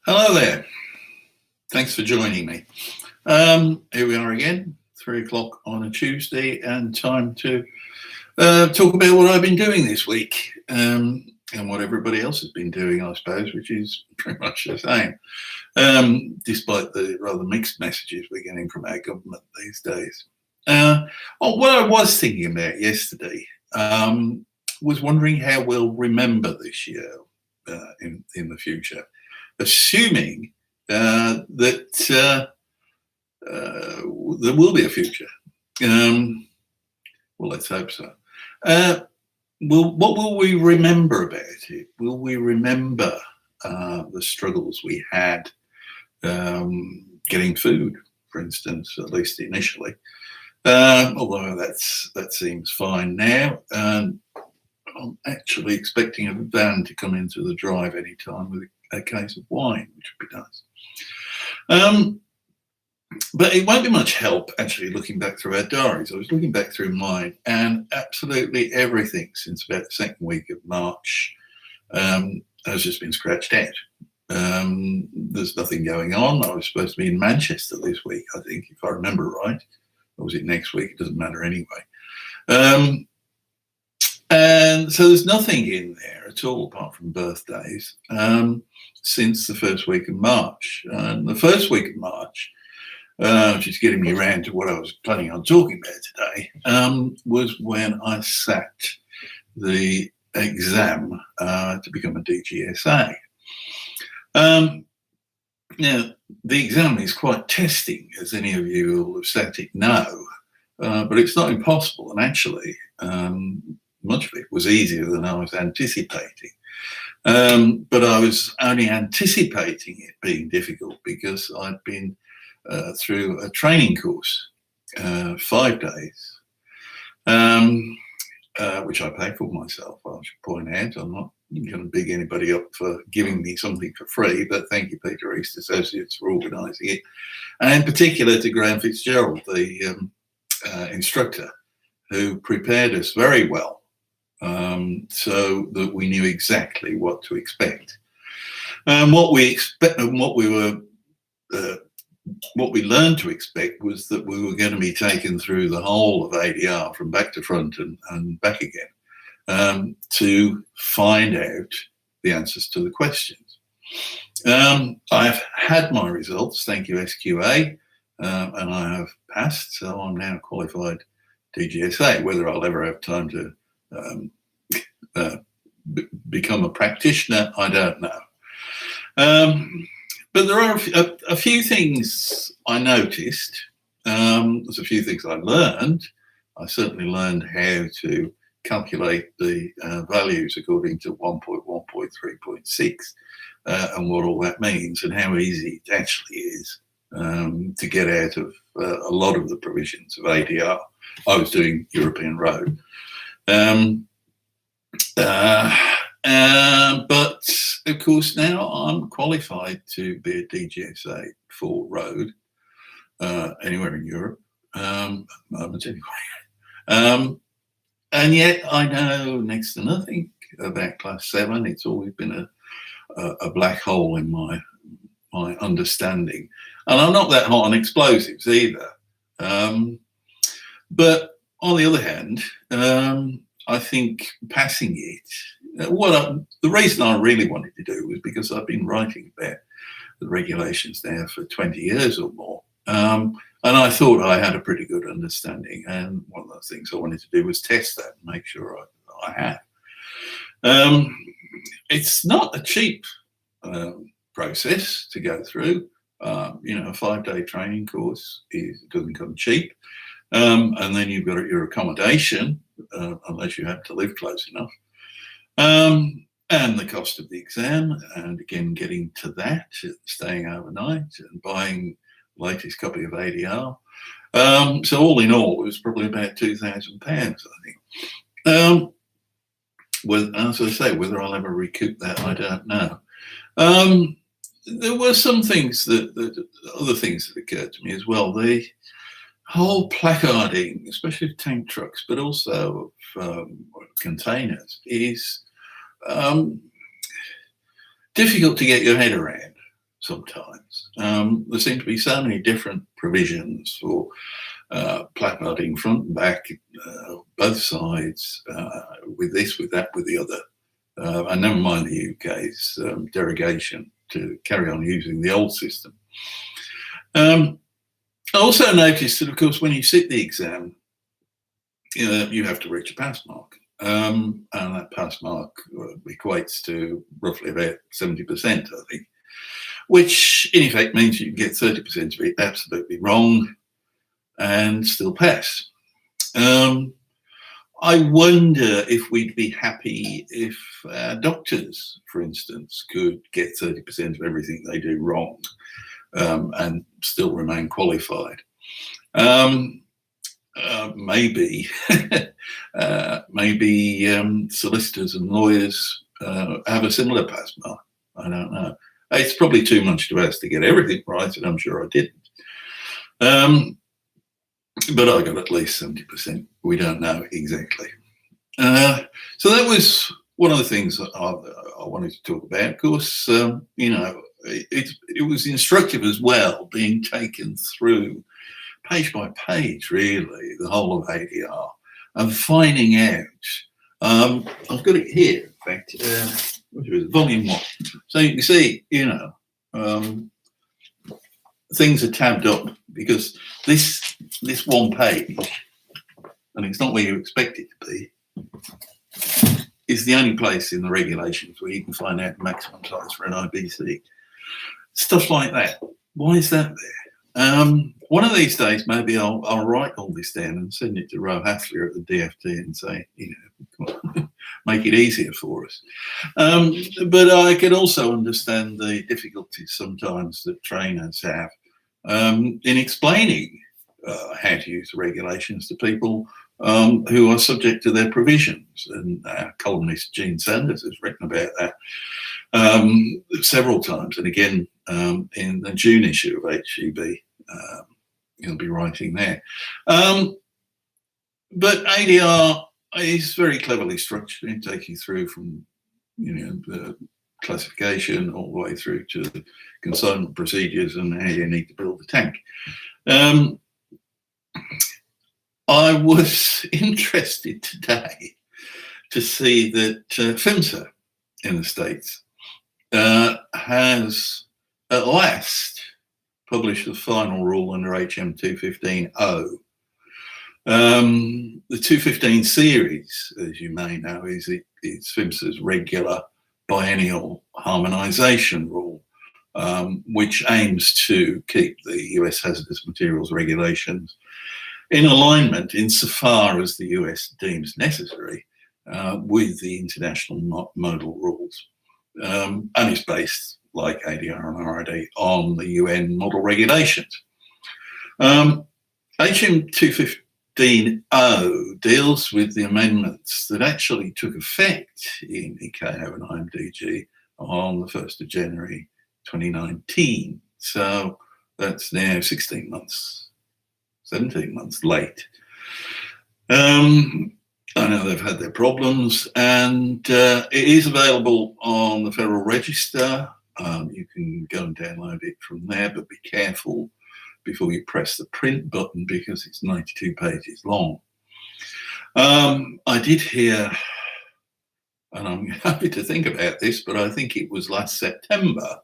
Hello there. Thanks for joining me. Here we are again, 3 o'clock on a Tuesday, and time to talk about what I've been doing this week and what everybody else has been doing, I suppose, which is pretty much the same, despite the rather mixed messages we're getting from our government these days. What I was thinking about yesterday was wondering how we'll remember this year in the future, assuming that there will be a future. Well, let's hope so. What will we remember about it? Will we remember the struggles we had getting food, for instance, at least initially? Although that seems fine now. I'm actually expecting a van to come into the drive any time with a case of wine, which would be nice. But it won't be much help actually looking back through our diaries. I was looking back through mine, and absolutely everything since about the second week of March has just been scratched out. There's nothing going on. I was supposed to be in Manchester this week, I think, if I remember right. Or was it next week? It doesn't matter anyway. And so there's nothing in there at all apart from birthdays since the first week of March. And the first week of March, which is getting me around to what I was planning on talking about today, was when I sat the exam to become a DGSA. Now, the exam is quite testing, as any of you who have sat it know, but it's not impossible. And actually, much of it was easier than I was anticipating. But I was only anticipating it being difficult because I'd been through a training course, 5 days, which I paid for myself, I should point out. I'm not going to big anybody up for giving me something for free, but thank you, Peter East Associates, for organising it. And in particular to Graham Fitzgerald, the instructor, who prepared us very well so that we knew exactly what to expect. What we learned to expect was that we were going to be taken through the whole of ADR from back to front and back again to find out the answers to the questions. I've had my results, thank you SQA, and I have passed, so I'm now qualified DGSA. Whether I'll ever have time to become a practitioner, I don't know. But there are a few things I noticed. There's a few things I learned. I certainly learned how to calculate the values according to 1.1.3.6 and what all that means and how easy it actually is to get out of a lot of the provisions of ADR. I was doing European Road. But of course now I'm qualified to be a DGSA for road anywhere in Europe, at the moment anyway. And yet I know next to nothing about Class 7. It's always been a black hole in my understanding. And I'm not that hot on explosives either. But on the other hand, I think passing it, the reason I really wanted to do was because I've been writing about the regulations now for 20 years or more. And I thought I had a pretty good understanding. And one of the things I wanted to do was test that and make sure I had. It's not a cheap process to go through. A 5-day training course doesn't come cheap. And then you've got your accommodation, unless you have to live close enough, and the cost of the exam, and again getting to that, staying overnight and buying the latest copy of ADR. So all in all, it was probably about £2,000, I think. As I say, whether I'll ever recoup that, I don't know. There were some things other things that occurred to me as well. The whole placarding, especially of tank trucks, but also of containers, is difficult to get your head around. sometimes. There seem to be so many different provisions for placarding front and back, both sides, with this, with that, with the other. And never mind the UK's derogation to carry on using the old system. I also noticed that, of course, when you sit the exam, you have to reach a pass mark. And that pass mark equates to roughly about 70%, I think, which in effect means you get 30% of it absolutely wrong and still pass. I wonder if we'd be happy if doctors, for instance, could get 30% of everything they do wrong and still remain qualified. Maybe solicitors and lawyers have a similar pass mark. I don't know. It's probably too much to ask to get everything right, and I'm sure I didn't. But I got at least 70%. We don't know exactly. So that was one of the things that I wanted to talk about. Of course, it was instructive as well, being taken through page by page, really, the whole of ADR, and finding out. I've got it here, in fact, volume 1. So you can see, things are tabbed up because this one page, and it's not where you expect it to be, is the only place in the regulations where you can find out the maximum size for an IBC. Stuff like that. Why is that there? One of these days, maybe I'll write all this down and send it to Roe Hafler at the DFT and say, make it easier for us. But I can also understand the difficulties sometimes that trainers have in explaining how to use the regulations to people who are subject to their provisions. And our columnist Gene Sanders has written about that several times. And again, in the June issue of HGB, he'll be writing there. But ADR is very cleverly structured. It takes you through from the classification all the way through to the consignment procedures and how you need to build the tank. I was interested today to see that PHMSA in the States has at last published the final rule under HM 215.0. The 215 series, as you may know, is PHMSA's regular biennial harmonisation rule, which aims to keep the US hazardous materials regulations in alignment insofar as the US deems necessary with the international model rules. And it's based, like ADR and RID, on the UN model regulations. HM 215.0 deals with the amendments that actually took effect in ICAO and IMDG on the 1st of January 2019. So that's now 17 months late. I know they've had their problems, and it is available on the Federal Register. You can go and download it from there, but be careful before you press the print button because it's 92 pages long. I did hear, and I'm happy to think about this, but I think it was last September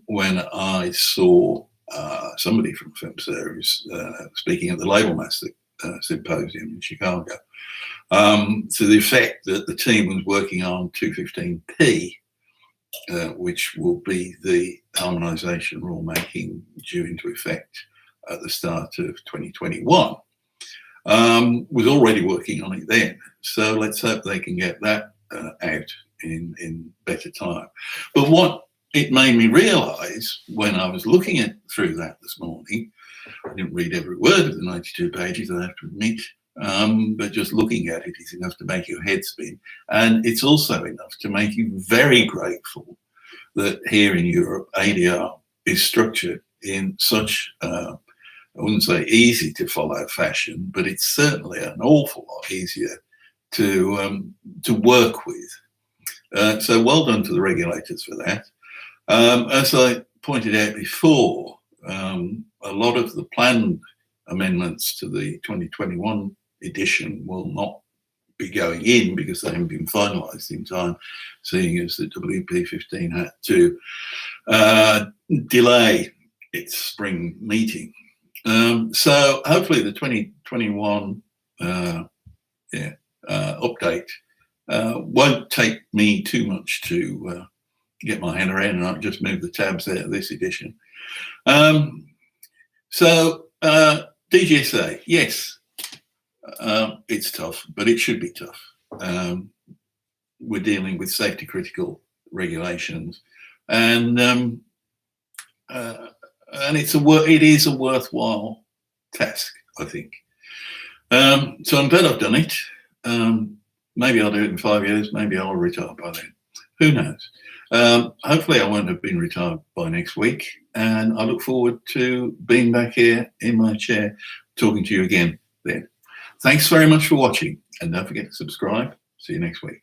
when I saw somebody from PHMSA who's speaking at the Label Master Symposium in Chicago, to the effect that the team was working on 215P, which will be the harmonisation rulemaking due into effect at the start of 2021, was already working on it then. So let's hope they can get that out in better time. But what it made me realise when I was looking through that this morning, I didn't read every word of the 92 pages, I have to admit, but just looking at it is enough to make your head spin. And it's also enough to make you very grateful that here in Europe, ADR is structured in such, I wouldn't say easy to follow fashion, but it's certainly an awful lot easier to work with. So well done to the regulators for that. As I pointed out before, a lot of the planned amendments to the 2021 edition will not be going in because they haven't been finalised in time, seeing as the WP15 had to delay its spring meeting. So hopefully the 2021 update won't take me too much to get my head around, and I'll just move the tabs out of this edition. So DGSA, yes, it's tough, but it should be tough. We're dealing with safety critical regulations, and it is a worthwhile task, I think. So I'm glad I've done it. Maybe I'll do it in 5 years. Maybe I'll retire by then. Who knows? Hopefully I won't have been retired by next week, and I look forward to being back here in my chair talking to you again then. Thanks very much for watching, and don't forget to subscribe. See you next week.